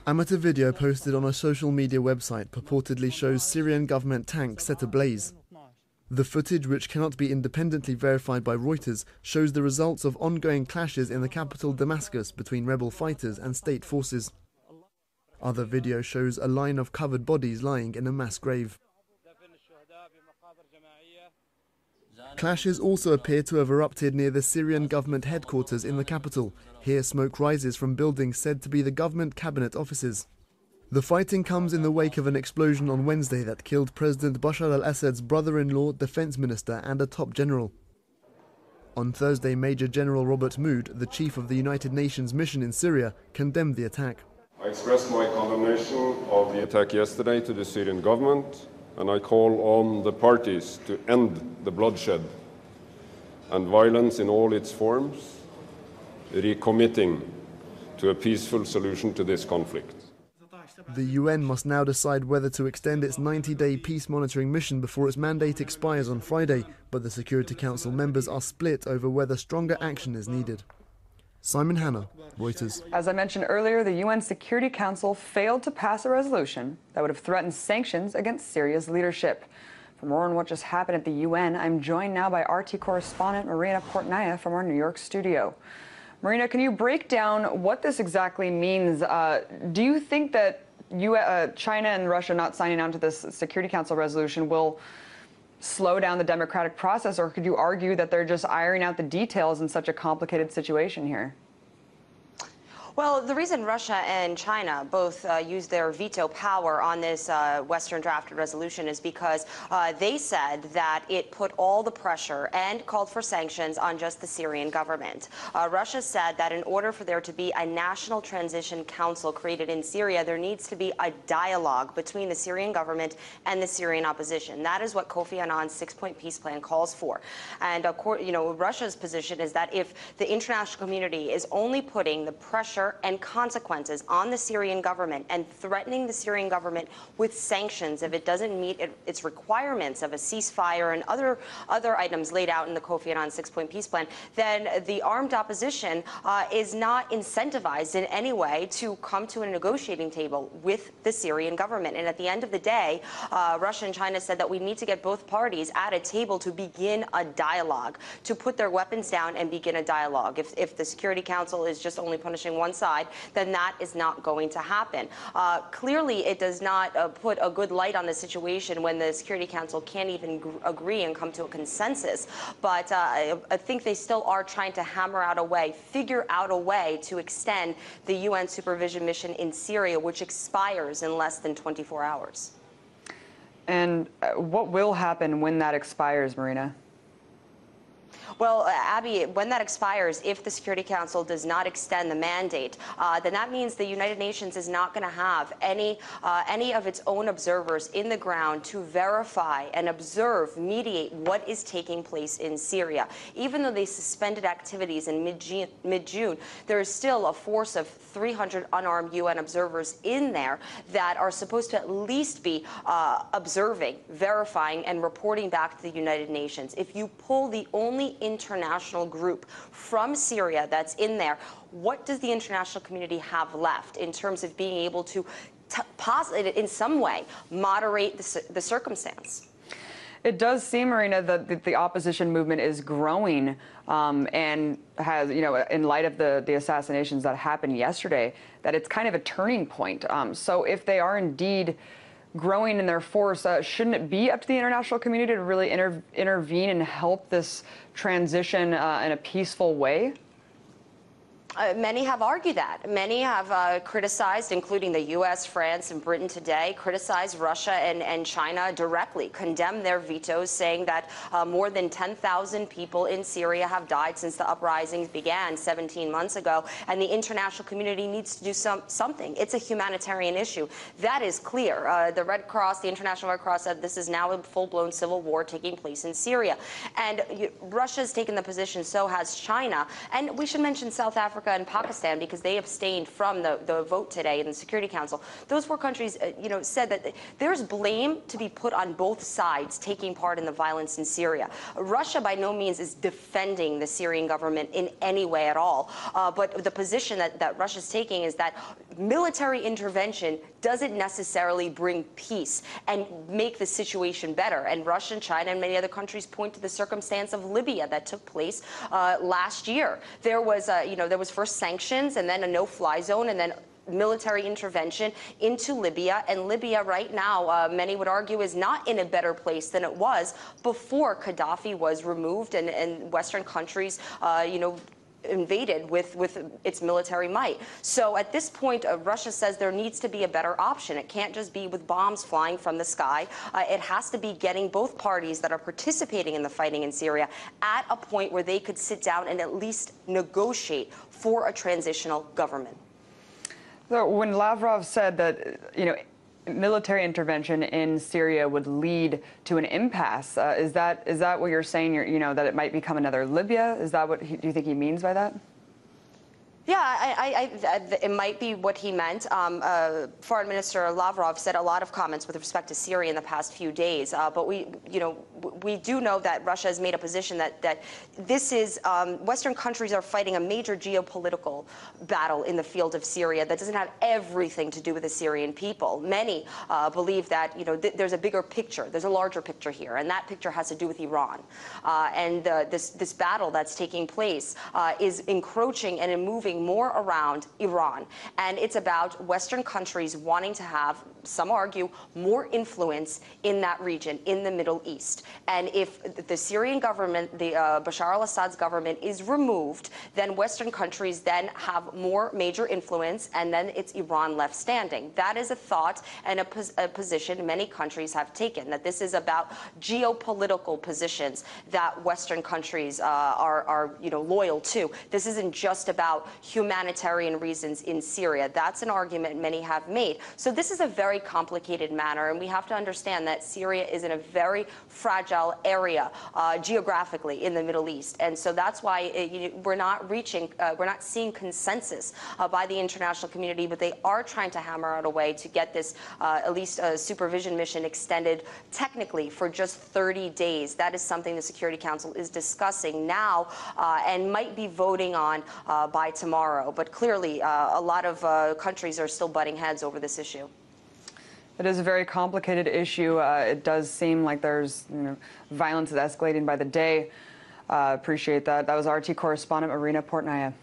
Amateur video posted on a social media website purportedly shows Syrian government tanks set ablaze. The footage, which cannot be independently verified by Reuters, shows the results of ongoing clashes in the capital Damascus between rebel fighters and state forces. Other video shows a line of covered bodies lying in a mass grave. Clashes also appear to have erupted near the Syrian government headquarters in the capital. Here smoke rises from buildings said to be the government cabinet offices. The fighting comes in the wake of an explosion on Wednesday that killed President Bashar al-Assad's brother-in-law, defense minister and a top general. On Thursday, Major General Robert Mood, the chief of the United Nations mission in Syria, condemned the attack. I expressed my condemnation of the attack yesterday to the Syrian government, and I call on the parties to end the bloodshed and violence in all its forms, recommitting to a peaceful solution to this conflict. The UN must now decide whether to extend its 90-day peace monitoring mission before its mandate expires on Friday, but the Security Council members are split over whether stronger action is needed. Simon Hanna, Reuters. As I mentioned earlier, the UN Security Council failed to pass a resolution that would have threatened sanctions against Syria's leadership. For more on what just happened at the UN, I'm joined now by RT correspondent Marina Portnaya from our New York studio. Marina, can you break down what this exactly means? Do you think that China and Russia not signing on to this Security Council resolution will slow down the democratic process, or could you argue that they're just ironing out the details in such a complicated situation here? Well, the reason Russia and China both used their veto power on this Western drafted resolution is because they said that it put all the pressure and called for sanctions on just the Syrian government. Russia said that in order for there to be a national transition council created in Syria, there needs to be a dialogue between the Syrian government and the Syrian opposition. That is what Kofi Annan's six-point peace plan calls for. And Russia's position is that if the international community is only putting the pressure and consequences on the Syrian government and threatening the Syrian government with sanctions if it doesn't meet its requirements of a ceasefire and other items laid out in the Kofi Annan six-point peace plan, then the armed opposition is not incentivized in any way to come to a negotiating table with the Syrian government. And at the end of the day, Russia and China said that we need to get both parties at a table to begin a dialogue, to put their weapons down and begin a dialogue. If the Security Council is just only punishing one side, then that is not going to happen. Clearly, it does not put a good light on the situation when the Security Council can't even agree and come to a consensus. But I think they still are trying to figure out a way to extend the UN supervision mission in Syria, which expires in less than 24 hours. And what will happen when that expires, Marina? Well, Abby, when that expires, if the Security Council does not extend the mandate, then that means the United Nations is not going to have any of its own observers in the ground to verify and observe, mediate what is taking place in Syria. Even though they suspended activities in mid-June, there is still a force of 300 unarmed UN observers in there that are supposed to at least be observing, verifying, and reporting back to the United Nations. If you pull the only international group from Syria that's in there, what does the international community have left in terms of being able to in some way moderate the circumstance? It does seem, Marina, that the opposition movement is growing and has, in light of the assassinations that happened yesterday, that it's kind of a turning point. So if they are indeed growing in their force, shouldn't it be up to the international community to really intervene and help this transition in a peaceful way? Many have argued that. Many have criticized, including the U.S., France, and Britain today, criticized Russia and China directly, condemned their vetoes, saying that more than 10,000 people in Syria have died since the uprisings began 17 months ago, and the international community needs to do something. It's a humanitarian issue. That is clear. The Red Cross, the International Red Cross, said this is now a full-blown civil war taking place in Syria. And Russia's taken the position, so has China. And we should mention South Africa Africa and Pakistan, because they abstained from the vote today in the Security Council. Those 4 countries, said that there's blame to be put on both sides taking part in the violence in Syria. Russia by no means is defending the Syrian government in any way at all. But the position that Russia's taking is that military intervention doesn't necessarily bring peace and make the situation better. And Russia and China and many other countries point to the circumstance of Libya that took place last year. There was, there was first sanctions and then a no-fly zone and then military intervention into Libya. And Libya right now, many would argue, is not in a better place than it was before Gaddafi was removed and Western countries, invaded with its military might. So at this point, Russia says there needs to be a better option. It can't just be with bombs flying from the sky. It has to be getting both parties that are participating in the fighting in Syria at a point where they could sit down and at least negotiate for a transitional government. So when Lavrov said that, military intervention in Syria would lead to an impasse, is that what you're saying? That it might become another Libya? Is that what do you think he means by that? Yeah, it might be what he meant. Foreign Minister Lavrov said a lot of comments with respect to Syria in the past few days. But we do know that Russia has made a position that this is Western countries are fighting a major geopolitical battle in the field of Syria that doesn't have everything to do with the Syrian people. Many believe that there's a bigger picture, there's a larger picture here, and that picture has to do with Iran. And this battle that's taking place is encroaching and moving more around Iran. And it's about Western countries wanting to have, some argue, more influence in that region, in the Middle East. And if the Syrian government, the Bashar al-Assad's government, is removed, then Western countries then have more major influence, and then it's Iran left standing. That is a thought and a position many countries have taken, that this is about geopolitical positions that Western countries are loyal to. This isn't just about humanitarian reasons in Syria. That's an argument many have made. So this is a very complicated matter, and we have to understand that Syria is in a very fragile area geographically in the Middle East. And so that's why we're not seeing consensus by the international community, but they are trying to hammer out a way to get this at least supervision mission extended technically for just 30 days. That is something the Security Council is discussing now and might be voting on by tomorrow. But clearly, a lot of countries are still butting heads over this issue. It is a very complicated issue. It does seem like there's violence is escalating by the day. Appreciate that. That was RT correspondent Marina Portnaya.